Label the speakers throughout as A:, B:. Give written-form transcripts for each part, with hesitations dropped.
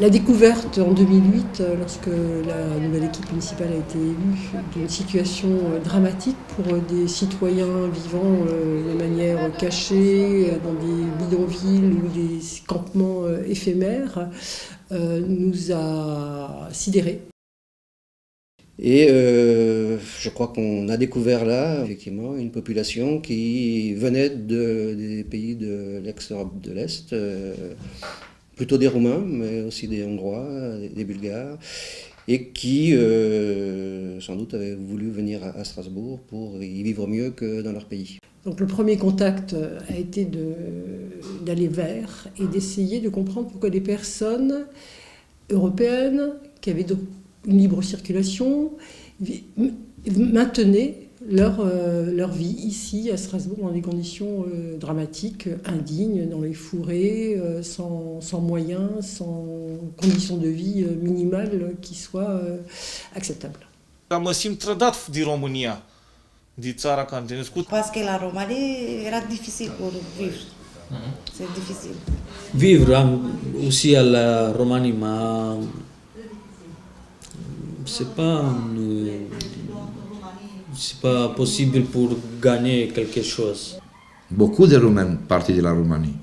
A: La découverte en 2008, lorsque la nouvelle équipe municipale a été élue, d'une situation dramatique pour des citoyens vivant de manière cachée dans des bidonvilles ou des campements éphémères, nous a sidérés.
B: Et je crois qu'on a découvert là, effectivement, une population qui venait des pays de l'ex-Europe de l'Est, plutôt des Roumains, mais aussi des Hongrois, des Bulgares, et qui, sans doute, avaient voulu venir à Strasbourg pour y vivre mieux que dans leur pays.
A: Donc le premier contact a été d'aller vers et d'essayer de comprendre pourquoi des personnes européennes qui avaient une libre circulation maintenaient leur vie ici à Strasbourg dans des conditions dramatiques, indignes, dans les fourrés, sans moyens, sans conditions de vie minimales qui soient acceptables.
C: Mă simt trădat din România, din țara care am născut.
D: Parce que la Roumanie era difficile pour vivre. C'est difficile.
E: Vivre aussi à la Roumanie, mais c'est pas possible pour gagner quelque chose.
F: Beaucoup de Roumains partis de la Roumanie.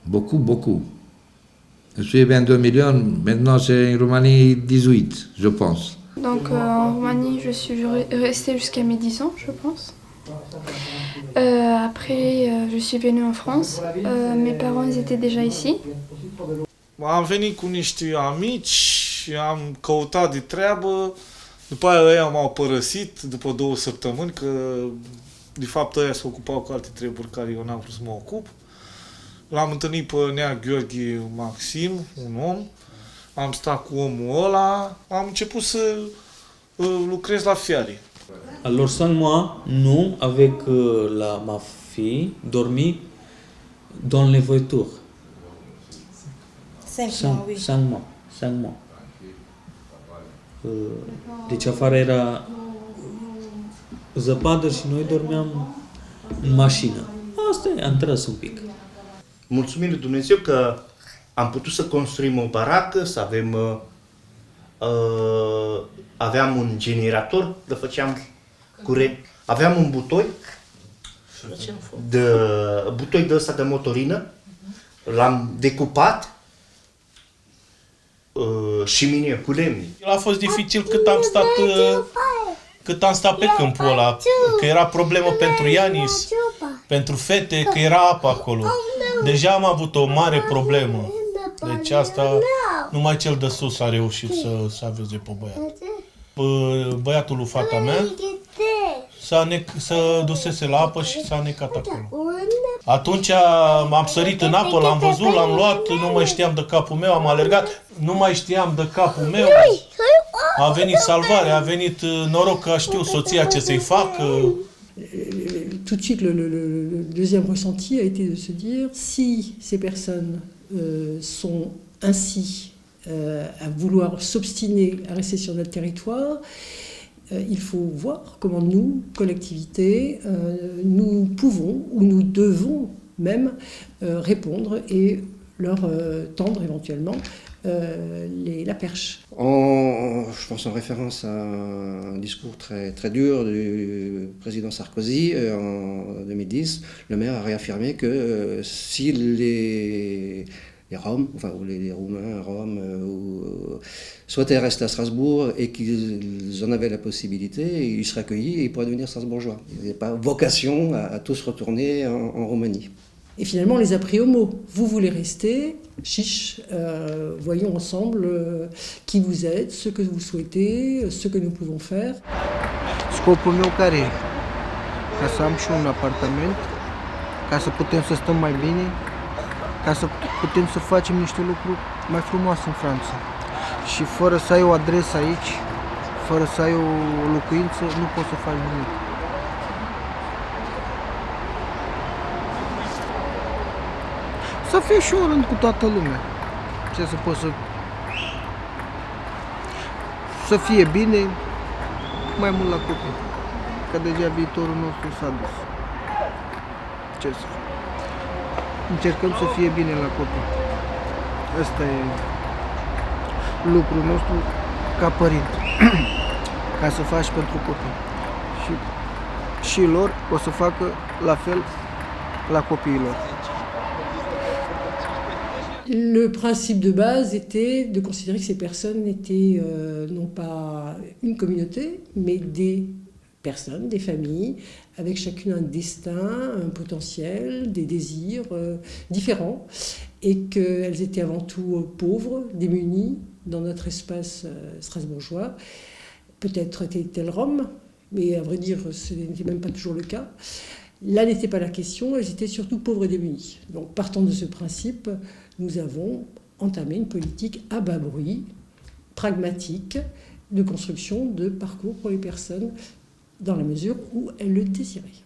F: Beaucoup. Je suis 22 millions, maintenant c'est en Roumanie 18, je pense.
G: Donc en Roumanie, je suis restée jusqu'à mes 10 ans, je pense. Après, je suis venue en France. Mes parents ils étaient déjà ici.
C: Am venit cu niște amici, am căutat de treabă, după aia ăia m-au părăsit după 2 săptămâni, că de fapt ăia se ocupau cu alte treburi care eu n-am vrut să mă ocup. L-am întâlnit pe Nea Gheorghe Maxim, un om, am stat cu omul ăla, am început să lucrez la fiare.
E: Alors 5 mois, nous, avec ma fille, dormi dans les voitures. 5 mois. Deci afară era zăpadă și noi dormeam în mașină. Asta e, am tras un pic.
H: Mulțumim lui Dumnezeu că am putut să construim o baracă, să aveam un generator, le făceam curent. Aveam un butoi de ăsta de motorină, l-am decupat și mine cu lemne.
I: A fost dificil cât am stat pe câmpul ăla, că era problemă pentru Ianis, pentru fete, că era apă acolo. Deja am avut o mare problemă. Deci asta, numai cel de sus a reușit să aveze pe băiat. Băiatul lui fata mea să dusese la apă și s-a necat acolo. Atunci am sărit în apă, l-am văzut, l-am luat, nu mai știam de capul meu, am alergat, nu mai știam de capul meu. A venit salvarea, a venit noroc că știu soția ce să-i facă.
A: Tout de suite, le deuxième ressenti a été de se dire si ces personnes sont ainsi à vouloir s'obstiner à rester sur notre territoire, il faut voir comment nous, collectivités, nous pouvons ou nous devons même répondre et leur tendre éventuellement la perche.
B: Je pense en référence à un discours très dur du président Sarkozy en 2010. Le maire a réaffirmé que si les Roms, ou les Roumains, Roms, souhaitaient rester à Strasbourg et qu'ils en avaient la possibilité, ils seraient accueillis et ils pourraient devenir strasbourgeois. Ils n'avaient pas vocation à tous retourner en Roumanie.
A: Et finalement, on les a pris au mot. Vous voulez rester, chiche, voyons ensemble qui vous êtes, ce que vous souhaitez, ce que nous pouvons faire.
J: Scopul meu care e? Ca să am și un apartament, ca să putem să stăm mai bine, ca să putem să facem niște lucruri mai frumoase în Franța. Și fără să ai o adresă aici, fără să ai o locuință, nu poți să faci nimic. Să fie și o rând cu toată lumea. Ce să poți să fie bine, mai mult la copii. Că deja viitorul nostru s-a dus. Ce să fac? Încercăm să fie bine la copii. Asta e lucrul nostru ca părinte, ca să faci pentru copii. Și lor o să facă la fel la copiilor.
A: Le principe de base était de considérer que ces personnes étaient non pas une communauté, mais des personnes, des familles, avec chacune un destin, un potentiel, des désirs différents, et qu'elles étaient avant tout pauvres, démunies dans notre espace strasbourgeois. Peut-être étaient-elles roms, mais à vrai dire, ce n'était même pas toujours le cas. Là n'était pas la question, elles étaient surtout pauvres et démunies. Donc partant de ce principe, nous avons entamé une politique à bas bruit, pragmatique, de construction de parcours pour les personnes dans la mesure où elles le désiraient.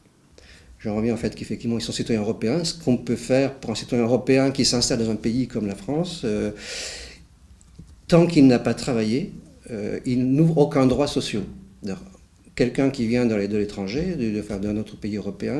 B: J'en reviens en fait qu'effectivement ils sont citoyens européens. Ce qu'on peut faire pour un citoyen européen qui s'installe dans un pays comme la France, tant qu'il n'a pas travaillé, il n'ouvre aucun droit social. Quelqu'un qui vient de l'étranger, d'un autre pays européen,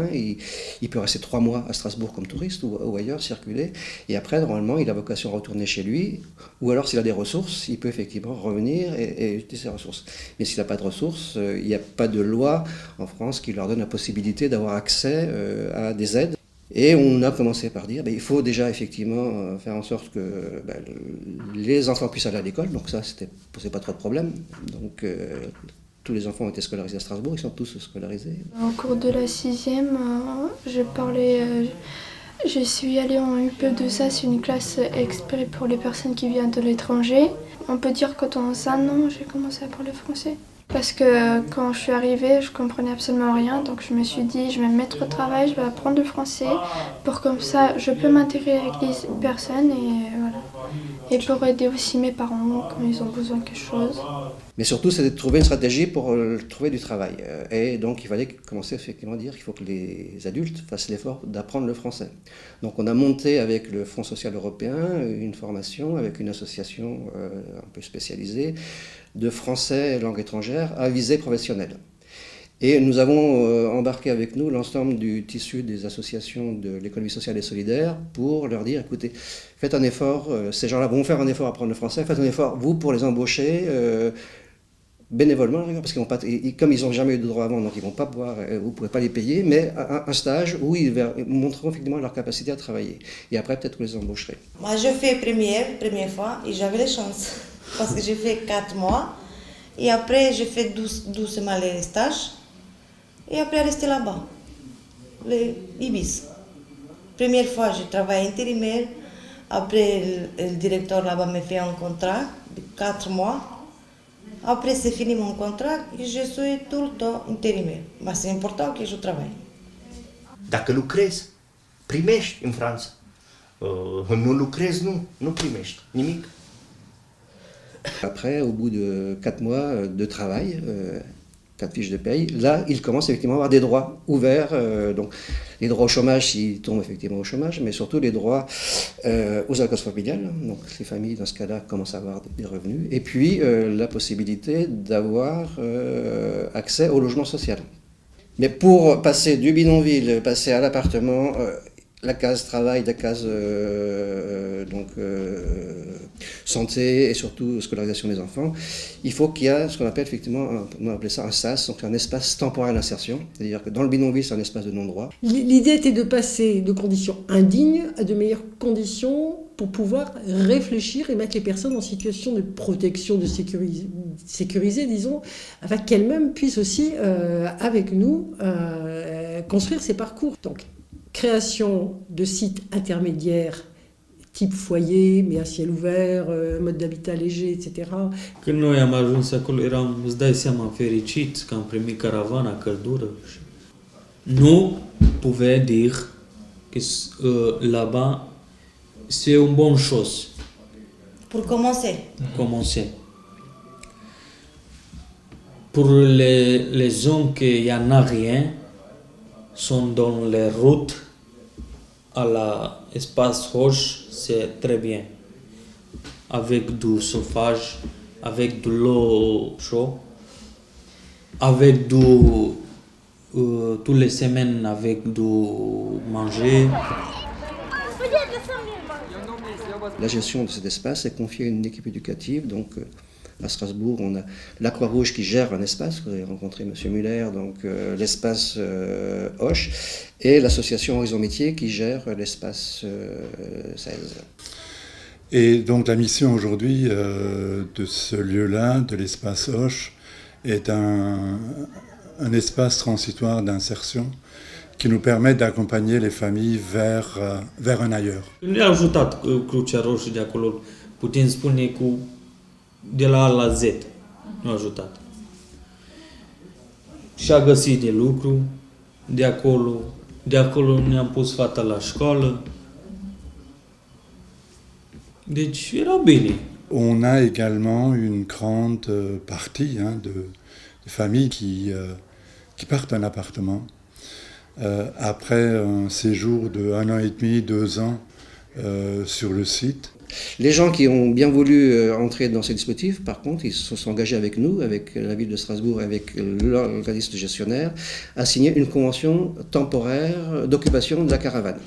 B: il peut rester 3 mois à Strasbourg comme touriste ou ailleurs, circuler, et après, normalement, il a vocation à retourner chez lui, ou alors s'il a des ressources, il peut effectivement revenir et utiliser ses ressources. Mais s'il n'a pas de ressources, il n'y a pas de loi en France qui leur donne la possibilité d'avoir accès à des aides. Et on a commencé par dire il faut déjà effectivement faire en sorte que les enfants puissent aller à l'école, donc ça, c'était posait pas trop de problème. Donc, tous les enfants ont été scolarisés à Strasbourg, ils sont tous scolarisés.
G: Au cours de la 6e, je suis allée en UPE de ça, c'est une classe exprès pour les personnes qui viennent de l'étranger. On peut dire que dans 1 an, j'ai commencé à parler français. Parce que quand je suis arrivée, je comprenais absolument rien, donc je me suis dit, je vais me mettre au travail, je vais apprendre le français, pour comme ça, je peux m'intégrer avec les personnes et voilà. Et pour aider aussi mes parents quand ils ont besoin de quelque chose.
B: Mais surtout, c'est de trouver une stratégie pour trouver du travail. Et donc, il fallait commencer effectivement à dire qu'il faut que les adultes fassent l'effort d'apprendre le français. Donc, on a monté avec le Fonds social européen une formation avec une association un peu spécialisée de français langue étrangère à visée professionnelle. Et nous avons embarqué avec nous l'ensemble du tissu des associations de l'économie sociale et solidaire pour leur dire, écoutez, faites un effort, ces gens-là vont faire un effort à apprendre le français, faites un effort, vous, pour les embaucher bénévolement, parce qu'ils comme ils n'ont jamais eu de droit avant, donc ils vont pas pouvoir, vous ne pourrez pas les payer, mais un stage où ils montreront effectivement leur capacité à travailler. Et après, peut-être que vous les embaucherez.
D: Moi, je fais première fois et j'avais la chance, parce que j'ai fait 4 mois, et après, j'ai fait doucement les stages. Et après, rester là-bas, les Ibis. Première fois, je travaille intérimaire. Après, le directeur là-bas me fait un contrat de 4 mois. Après, c'est fini mon contrat et je suis tout le temps intérimaire. Mais c'est important que je travaille.
H: Dacă lucrezi, primești în Franța. Nu lucrezi, nu primești nimic.
B: Après, au bout de 4 mois de travail, 4 fiches de paye, là, ils commencent effectivement à avoir des droits ouverts, donc les droits au chômage s'ils tombent effectivement au chômage, mais surtout les droits aux allocations familiales, donc les familles dans ce cas-là commencent à avoir des revenus, et puis la possibilité d'avoir accès au logement social. Mais pour passer du bidonville, passer à l'appartement, la case travail, la case santé et surtout scolarisation des enfants, il faut qu'il y ait ce qu'on appelle effectivement, on appelle ça un SAS, donc un espace temporel d'insertion, c'est-à-dire que dans le bidonville, c'est un espace de non-droit.
A: L'idée était de passer de conditions indignes à de meilleures conditions pour pouvoir réfléchir et mettre les personnes en situation de protection, de sécuriser, disons, afin qu'elles-mêmes puissent aussi, avec nous, construire ces parcours. Donc, création de sites intermédiaires type foyer, mais à ciel ouvert, mode d'habitat léger, etc.
E: Când noi am ajuns acolo, eram, îți dai seama, fericit că am primit caravana, căldură. Nu pouvais dire que là-bas, c'est une bonne chose.
D: Pour commencer.
E: Commencer. Pour les hommes qui n'en a rien, sont dans les routes à l'espace rouge, c'est très bien. Avec du chauffage, avec de l'eau chaude, avec toutes les semaines avec du manger.
B: La gestion de cet espace est confiée à une équipe éducative. Donc, à Strasbourg, on a la Croix-Rouge qui gère un espace. Vous avez rencontré M. Muller, donc l'espace Hoche, et l'association Horizon Métier qui gère l'espace 16.
K: Et donc la mission aujourd'hui de ce lieu-là, de l'espace Hoche, est un espace transitoire d'insertion qui nous permet d'accompagner les familles vers un ailleurs.
E: Ne-a ajutat Crucea Roșie de acolo, putem spune, de la A la Z. Nu a ajutat. Și-a găsit de lucru de acolo ne-am pus fata la școală. Deci era bine.
K: On a également une grande partie de familles qui partent en appartement après un séjour de 1 an et demi, 2 ans sur le site.
B: Les gens qui ont bien voulu entrer dans ces dispositifs, par contre, ils se sont engagés avec nous, avec la ville de Strasbourg, avec l'organisme gestionnaire, à signer une convention temporaire d'occupation de la caravane.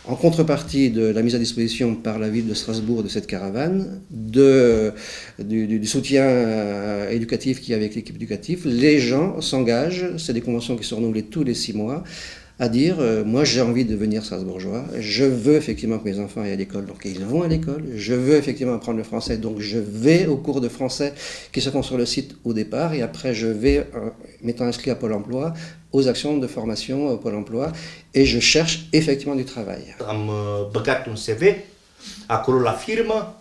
B: En contrepartie de la mise à disposition par la ville de Strasbourg de cette caravane, du soutien éducatif qu'il y a avec l'équipe éducative, les gens s'engagent, c'est des conventions qui sont renouvelées tous les 6 mois, à dire moi j'ai envie de devenir strasbourgeois, je veux effectivement que mes enfants aillent à l'école, donc ils vont à l'école, je veux effectivement apprendre le français, donc je vais aux cours de français qui se font sur le site au départ, et après je vais, m'étant inscrit à Pôle emploi, aux actions de formation au Pôle emploi, et je cherche effectivement du travail.
H: Am băgat un CV acolo la firmă,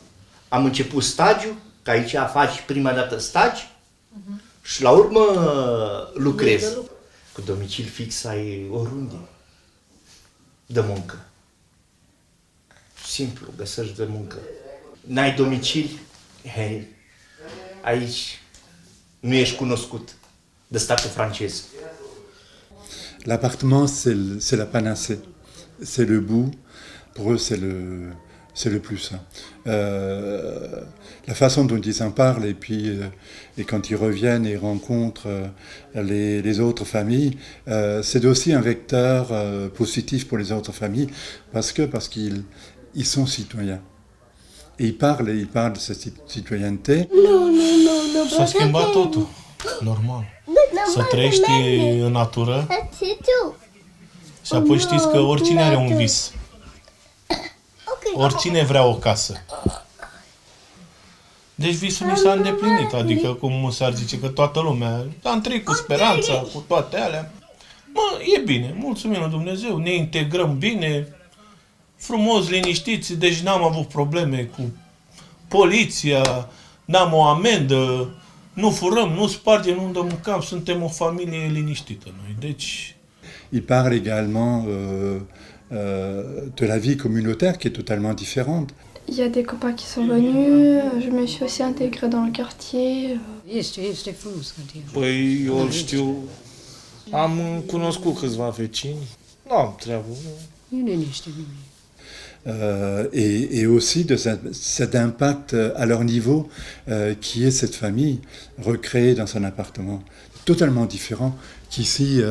H: am început stagiu, că aici faci prima dată stagi, și la urmă lucrez. Cu domicil fix ai oriunde de muncă. Simplu, găsești de muncă. N-ai domicil, hei, aici nu ești cunoscut de statul francez.
K: L'appartement, c'est la panacée, c'est le bout, pour eux c'est le plus sain. La façon dont ils en parlent et quand ils reviennent et rencontrent les autres familles, c'est aussi un vecteur positif pour les autres familles parce qu'ils sont citoyens. Et ils parlent de cette citoyenneté.
I: S-a schimbat totul, normal. Să trăiești în natură și apoi știți că oricine are un vis. Oricine vrea o casă. Deci visul mi s-a îndeplinit, adică cum s-ar zice că toată lumea am trăit cu speranța, cu toate alea. E bine, mulțumim lui Dumnezeu, ne integrăm bine, frumos, liniștiți, deci n-am avut probleme cu poliția, n-am o amendă, nu furăm, nu spargem, nu dăm în cap, suntem o familie liniștită noi, deci...
K: Il parle également de la vie communautaire qui est totalement différente.
G: Il y a des copains qui sont venus, je me suis aussi intégrée dans le quartier.
L: Este frumos cartierul.
C: Păi, eu îl știu, am cunoscut câțiva vecini, nu am treabă.
L: Nu ne niște nimeni.
K: Et aussi de cet impact à leur niveau qui est cette famille recréée dans son appartement, totalement différent qu'ici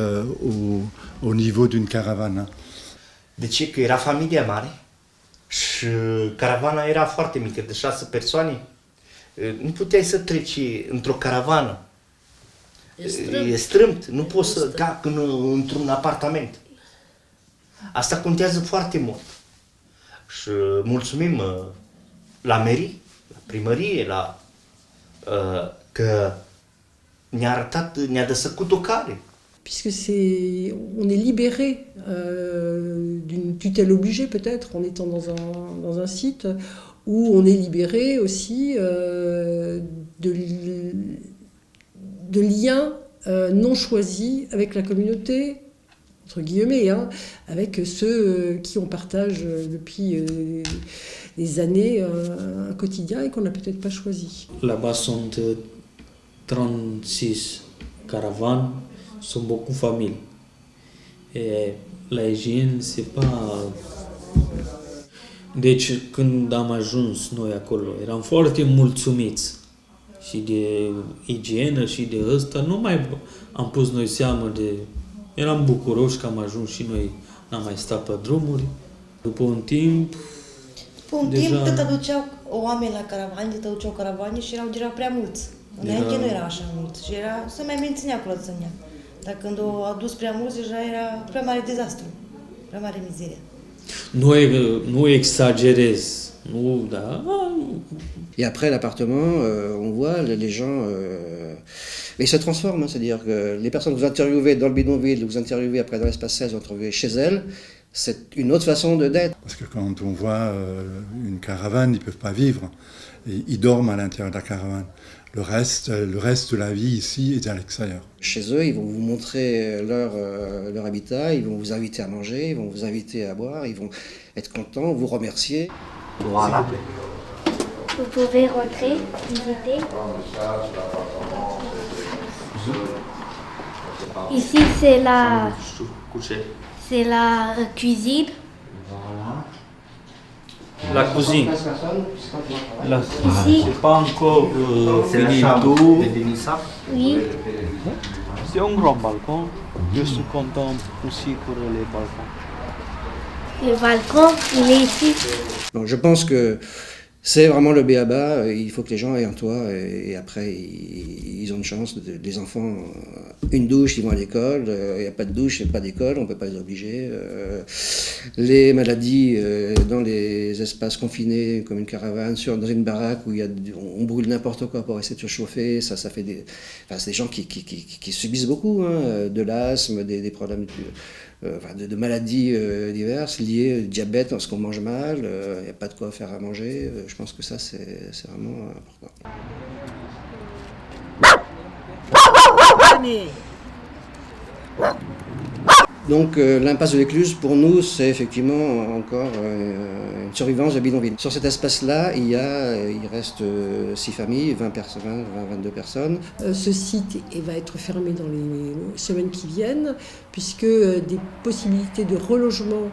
K: au niveau d'une caravane.
H: De ce? Că era familia mare și caravana era foarte mică, de 6 persoane. Nu puteai să treci într-o caravană. E strâmt, nu poți să ca într-un apartament. Asta contează foarte mult. Și mulțumim la mairie, la primărie, că ne-a arătat, ne-a desăcut o cale.
A: Puisque on est libéré d'une tutelle obligée peut-être en étant dans un site, où on est libéré aussi de liens non choisis avec la communauté, entre guillemets, avec ceux qui on partage depuis des années un quotidien et qu'on n'a peut-être pas choisi.
E: Là-bas sont 36 caravanes, sont beaucoup de familles. Et la hygiène, c'est pas... Deci, când am ajuns noi acolo, eram foarte mulțumiți și de igienă și de ăsta. Nu mai am pus noi seamă de... Eram bucuroși că am ajuns și noi, n-am mai stat pe drumuri. După un timp,
D: Pe un timp te duceau oameni la caravane, te duceau caravane și erau prea mulți. Înainte nu era așa mult și se mai menținea curățenia. Dar când au adus prea mulți, deja era prea mare dezastru, prea mare mizerie.
E: Nu exagerez, nu, da.
B: Et après l'appartement, on voit les gens, ils se transforment, c'est-à-dire que les personnes que vous interviewez dans le bidonville, vous interviewez après dans l'espace 16, vous interviewez chez elles, c'est une autre façon d'être.
K: Parce que quand on voit une caravane, ils ne peuvent pas vivre. Et ils dorment à l'intérieur de la caravane. Le reste de la vie ici est à l'extérieur.
B: Chez eux, ils vont vous montrer leur habitat, ils vont vous inviter à manger, ils vont vous inviter à boire, ils vont être contents, vous remercier.
H: Voilà.
M: Vous pouvez rentrer, visiter. Ici, c'est la cuisine.
E: La cuisine.
M: Ici.
E: C'est pas encore fini tout.
M: Oui.
E: C'est un grand balcon. Je suis content aussi pour les balcons.
M: Le balcon, il est ici.
B: Donc je pense que c'est vraiment le b.a.-ba, il faut que les gens aient un toit et après ils ont une chance. Les enfants, une douche, ils vont à l'école, il n'y a pas de douche, il n'y a pas d'école, on ne peut pas les obliger. Les maladies dans les espaces confinés comme une caravane, dans une baraque où on brûle n'importe quoi pour essayer de se chauffer, ça fait des... Enfin, c'est des gens qui subissent beaucoup, hein, de l'asthme, des problèmes de maladies diverses liées au diabète parce qu'on mange mal, il n'y a pas de quoi faire à manger. Je pense que ça, c'est vraiment important. Donc l'impasse de l'Écluse, pour nous, c'est effectivement encore une survivance de bidonville. Sur cet espace-là, il reste 6 familles, 22 personnes.
A: Ce site va être fermé dans les semaines qui viennent, puisque des possibilités de relogement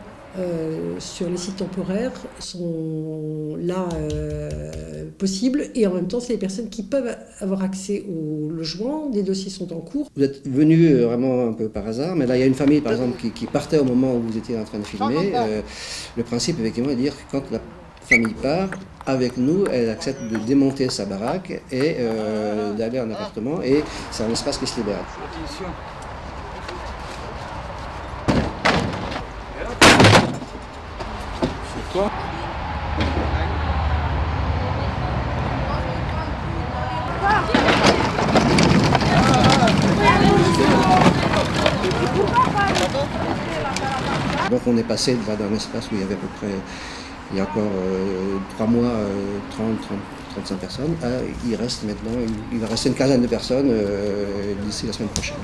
A: sur les sites temporaires sont là possibles, et en même temps c'est les personnes qui peuvent avoir accès au logement, des dossiers sont en cours.
B: Vous êtes venu vraiment un peu par hasard, mais là il y a une famille par exemple qui partait au moment où vous étiez en train de filmer. Le principe effectivement est de dire que quand la famille part, avec nous, elle accepte de démonter sa baraque et d'aller en appartement, et c'est un espace qui se libère.
C: Quoi?
B: Donc on est passé d'un espace où il y avait à peu près, il y a encore 3 mois, 35 personnes, à, il reste maintenant, il va rester une quinzaine de personnes d'ici la semaine prochaine.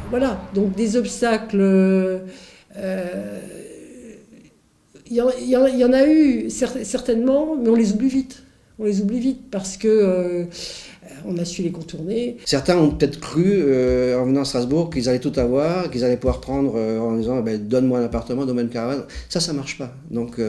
A: Voilà, donc des obstacles, il y en a eu certainement, mais on les oublie vite. On les oublie vite parce que on a su les contourner.
B: Certains ont peut-être cru, en venant à Strasbourg, qu'ils allaient tout avoir, qu'ils allaient pouvoir prendre en disant donne-moi un appartement, donne-moi une caravane. Ça marche pas. Donc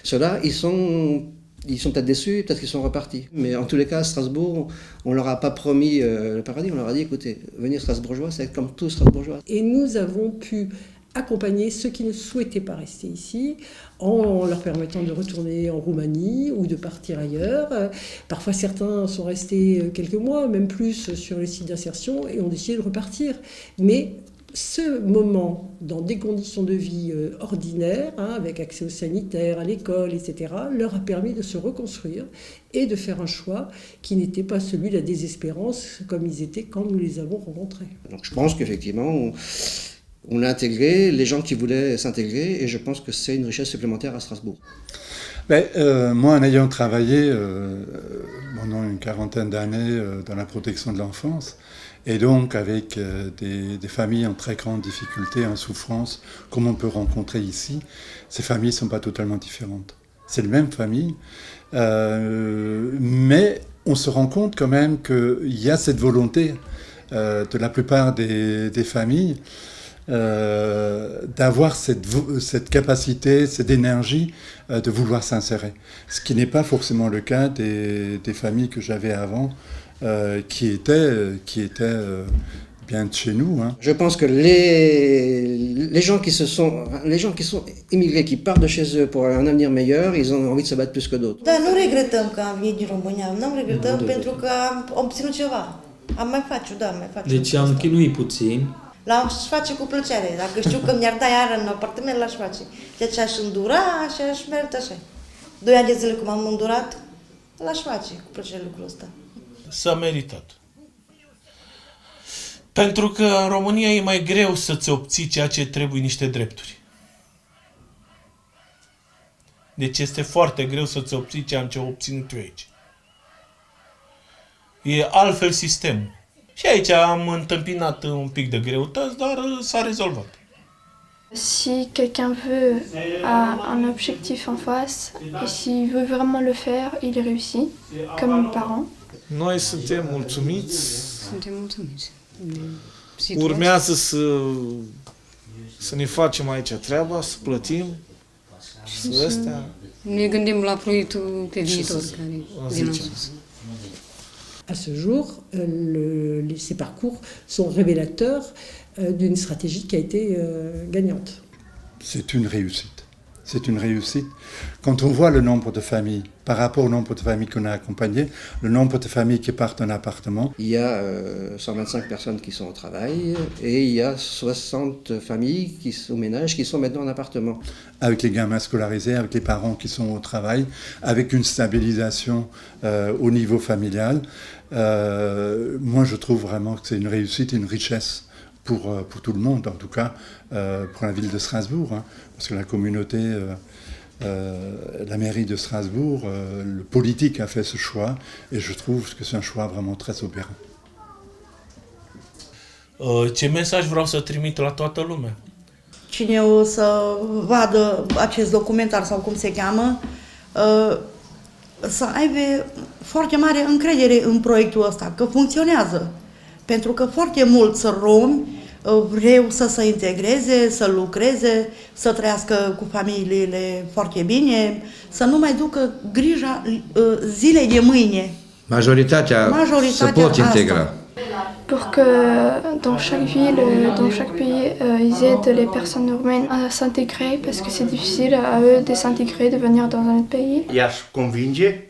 B: ceux-là, ils sont peut-être déçus, peut-être qu'ils sont repartis. Mais en tous les cas, à Strasbourg, on leur a pas promis le paradis, on leur a dit écoutez, venir strasbourgeois, c'est comme tout strasbourgeois.
A: Et nous avons pu accompagner ceux qui ne souhaitaient pas rester ici en leur permettant de retourner en Roumanie ou de partir ailleurs. Parfois certains sont restés quelques mois, même plus, sur les sites d'insertion et ont décidé de repartir. Mais ce moment, dans des conditions de vie ordinaires, avec accès aux sanitaires, à l'école, etc., leur a permis de se reconstruire et de faire un choix qui n'était pas celui de la désespérance comme ils étaient quand nous les avons rencontrés.
B: Donc je pense qu'effectivement, on a intégré les gens qui voulaient s'intégrer, et je pense que c'est une richesse supplémentaire à Strasbourg.
K: Moi, en ayant travaillé pendant une quarantaine d'années dans la protection de l'enfance, et donc avec des familles en très grande difficulté, en souffrance, comme on peut rencontrer ici, ces familles ne sont pas totalement différentes. C'est les mêmes familles, mais on se rend compte quand même qu'il y a cette volonté de la plupart des familles d'avoir cette capacité, cette énergie de vouloir s'insérer. Ce qui n'est pas forcément le cas des familles que j'avais avant, qui étaient bien de chez nous. Hein.
B: Je pense que les gens qui sont immigrés, qui partent de chez eux pour un avenir meilleur, ils ont envie de se battre plus que d'autres.
D: Dar nu regretăm că am venit din România, nu regretăm pentru că am obținut ceva. Am mai face.
E: Deci am chinuit puțin.
D: L-aș face cu plăcere. Dacă știu că mi-ar da iară în apartament, l-aș face. Deci aș îndura și aș merge așa. 2 ani de zile cum am îndurat, l-aș face cu plăcere lucrul ăsta.
I: S-a meritat. Pentru că în România e mai greu să-ți obții ceea ce trebuie, niște drepturi. Deci este foarte greu să-ți obții ceea ce am obținut eu aici. E altfel sistemul. Și aici am întâmpinat un pic de greutăți, dar s-a rezolvat.
G: Si quelqu'un veut a un objectif en face et s'il veut vraiment le faire, il réussit, comme mes parents.
C: Noi suntem mulțumiți.
L: Suntem mulțumiți.
C: Urmează să ne facem aici treaba, să plătim.
L: Și să ne gândim la proiectul pe viitor care vine în sus.
A: À ce jour, ces parcours sont révélateurs d'une stratégie qui a été gagnante.
K: C'est une réussite. C'est une réussite. Quand on voit le nombre de familles, par rapport au nombre de familles qu'on a accompagnées, le nombre de familles qui partent en appartement.
B: Il y a 125 personnes qui sont au travail et il y a 60 familles au ménage qui sont maintenant en appartement.
K: Avec les gamins scolarisés, avec les parents qui sont au travail, avec une stabilisation au niveau familial. Moi, je trouve vraiment que c'est une réussite et une richesse pour tout le monde, en tout cas pour la ville de Strasbourg, hein, parce que la communauté, la mairie de Strasbourg, le politique a fait ce choix et je trouve que c'est un choix vraiment très opérant.
I: Ce mesaj vreau să trimit la toată lumea?
N: Cine o să vadă acest documentar sau cum se cheamă, să aibă foarte mare încredere în proiectul ăsta, că funcționează. Pentru că foarte mulți romi vreau să se integreze, să lucreze, să trăiască cu familiile foarte bine, să nu mai ducă grija zilei de mâine.
F: Majoritatea se pot integra.
G: Pour que dans chaque ville, dans chaque pays, ils aident les personnes roumaines à s'intégrer, parce que c'est difficile à eux de s'intégrer, de venir dans un autre pays.
H: I-aș convinge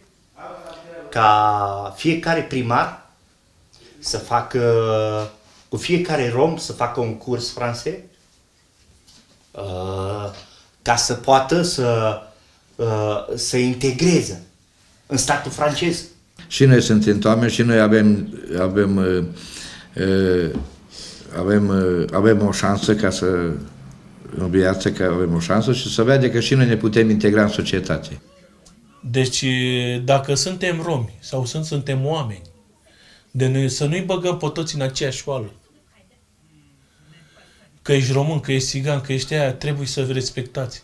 H: ca fiecare primar să facă, cu fiecare rom să facă un curs francez, ca să poată să integreze în statul francez.
F: Și noi suntem oameni și noi avem o șansă ca să, în viață, că avem o șansă și să vede că și noi ne putem integra în societate.
I: Deci, dacă suntem romi sau suntem oameni, să nu-i băgăm pe toți în aceeași oală. Că ești român, că ești țigan, că ești aia, trebuie să respectați.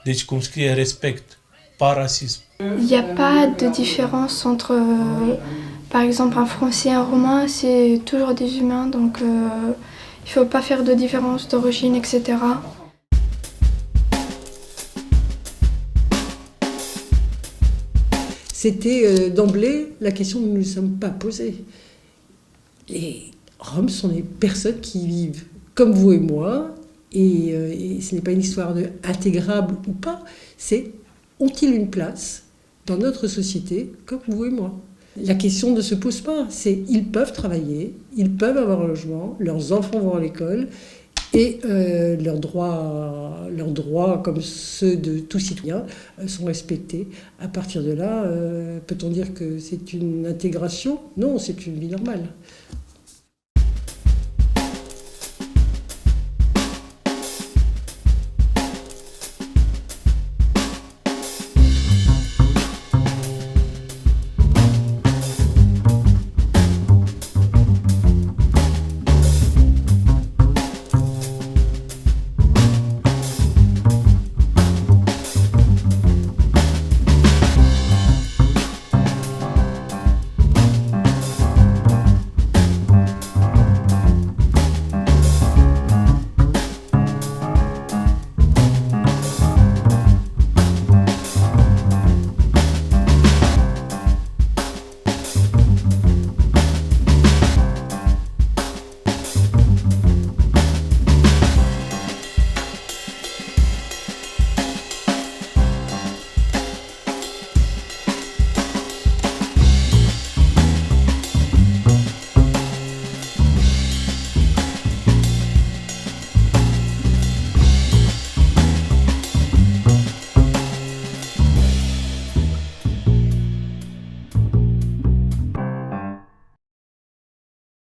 I: Deci, cum scrie, respect, pas rasism.
G: Il n'y a pas de différence entre, par exemple, un français et un roumain, c'est toujours des humains, donc il ne faut pas faire de différence d'origine, etc.
A: C'était d'emblée la question que nous ne nous sommes pas posée. Les Roms sont des personnes qui vivent comme vous et moi, et ce n'est pas une histoire de intégrable ou pas, c'est ont-ils une place dans notre société comme vous et moi? La question ne se pose pas, c'est ils peuvent travailler, ils peuvent avoir un logement, leurs enfants vont à l'école, et leurs droits, comme ceux de tout citoyen, sont respectés. À partir de là, peut-on dire que c'est une intégration? Non, c'est une vie normale.